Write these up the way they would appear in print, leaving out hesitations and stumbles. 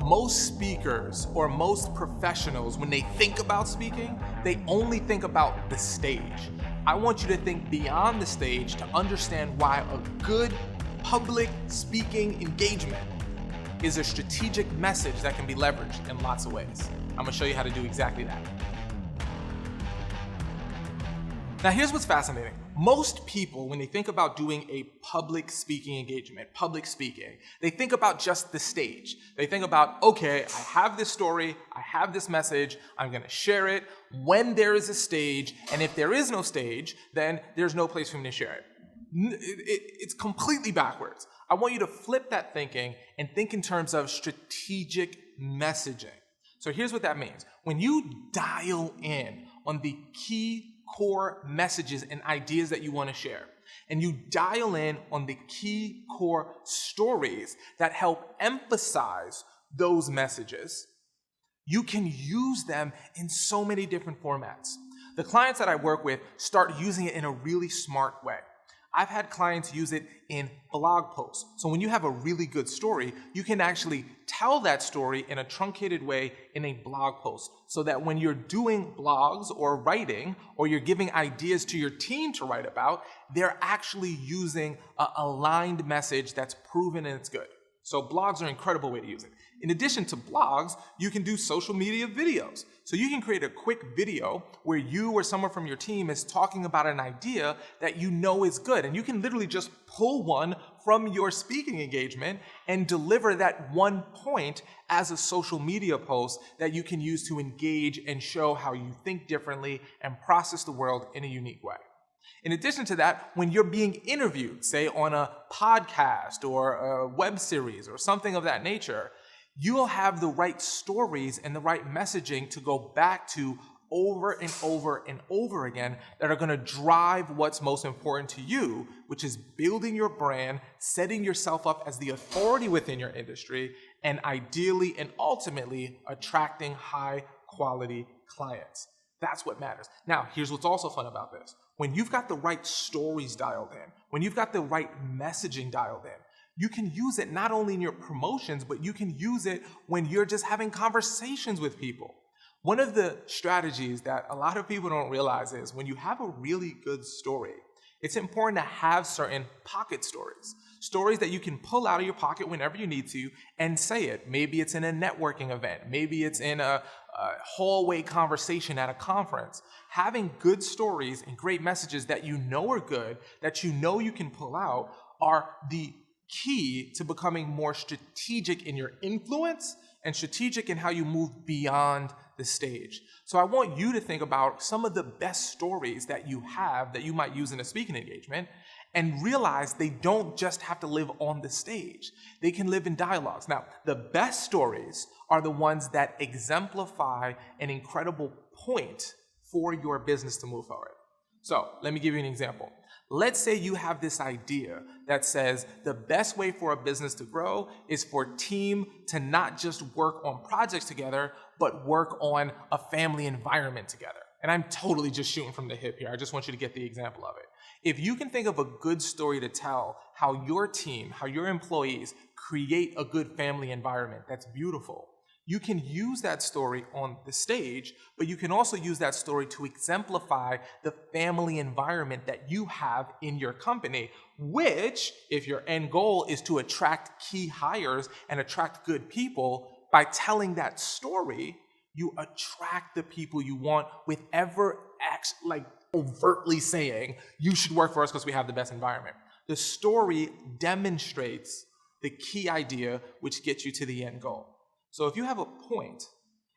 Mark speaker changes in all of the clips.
Speaker 1: Most speakers or most professionals, when they think about speaking, they only think about the stage. I want you to think beyond the stage to understand why a good public speaking engagement is a strategic message that can be leveraged in lots of ways. I'm gonna show you how to do exactly that. Now, here's what's fascinating. Most people, when they think about doing a public speaking engagement, public speaking, they think about just the stage. They think about, okay, I have this story, I have this message, I'm gonna share it when there is a stage, and if there is no stage, then there's no place for me to share it. It's completely backwards. I want you to flip that thinking and think in terms of strategic messaging. So here's what that means. When you dial in on the key core messages and ideas that you want to share, and you dial in on the key core stories that help emphasize those messages, you can use them in so many different formats. The clients that I work with start using it in a really smart way. I've had clients use it in blog posts. So when you have a really good story, you can actually tell that story in a truncated way in a blog post, so that when you're doing blogs or writing, or you're giving ideas to your team to write about, they're actually using an aligned message that's proven and it's good. So blogs are an incredible way to use it. In addition to blogs, you can do social media videos. So you can create a quick video where you or someone from your team is talking about an idea that you know is good. And you can literally just pull one from your speaking engagement and deliver that one point as a social media post that you can use to engage and show how you think differently and process the world in a unique way. In addition to that, when you're being interviewed, say on a podcast or a web series or something of that nature, you'll have the right stories and the right messaging to go back to over and over and over again that are going to drive what's most important to you, which is building your brand, setting yourself up as the authority within your industry, and ideally and ultimately attracting high quality clients. That's what matters. Now, here's what's also fun about this. When you've got the right stories dialed in, when you've got the right messaging dialed in, you can use it not only in your promotions, but you can use it when you're just having conversations with people. One of the strategies that a lot of people don't realize is when you have a really good story, it's important to have certain pocket stories. Stories that you can pull out of your pocket whenever you need to and say it. Maybe it's in a networking event. Maybe it's in a hallway conversation at a conference. Having good stories and great messages that you know are good, that you know you can pull out, are the key to becoming more strategic in your influence and strategic in how you move beyond the stage. So I want you to think about some of the best stories that you have that you might use in a speaking engagement, and realize they don't just have to live on the stage. They can live in dialogues. Now, the best stories are the ones that exemplify an incredible point for your business to move forward. So let me give you an example. Let's say you have this idea that says the best way for a business to grow is for a team to not just work on projects together, but work on a family environment together. And I'm totally just shooting from the hip here. I just want you to get the example of it. If you can think of a good story to tell how your team, how your employees create a good family environment that's beautiful, you can use that story on the stage, but you can also use that story to exemplify the family environment that you have in your company, which, if your end goal is to attract key hires and attract good people, by telling that story, you attract the people you want with overtly saying, you should work for us because we have the best environment. The story demonstrates the key idea which gets you to the end goal. So if you have a point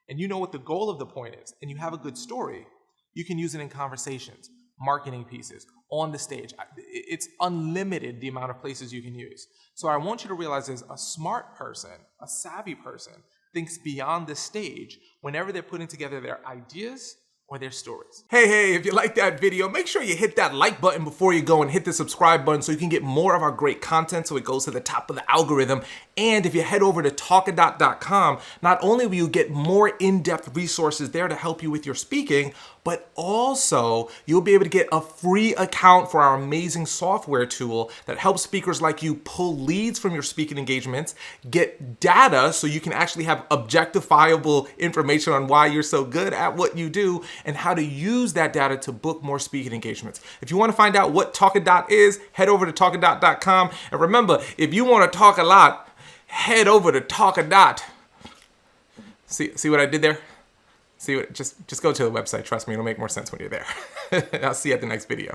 Speaker 1: and you know what the goal of the point is and you have a good story, you can use it in conversations, marketing pieces, on the stage. It's unlimited the amount of places you can use. So I want you to realize is a smart person, a savvy person, thinks beyond the stage whenever they're putting together their ideas or their stories. Hey, if you like that video, make sure you hit that like button before you go and hit the subscribe button so you can get more of our great content so it goes to the top of the algorithm. And if you head over to talkadot.com, not only will you get more in-depth resources there to help you with your speaking, but also you'll be able to get a free account for our amazing software tool that helps speakers like you pull leads from your speaking engagements, get data so you can actually have objectifiable information on why you're so good at what you do, and how to use that data to book more speaking engagements. If you want to find out what Talkadot is, head over to talkadot.com. And remember, if you want to talk a lot, head over to Talkadot. See what I did there? Just go to the website. Trust me, it'll make more sense when you're there. I'll see you at the next video.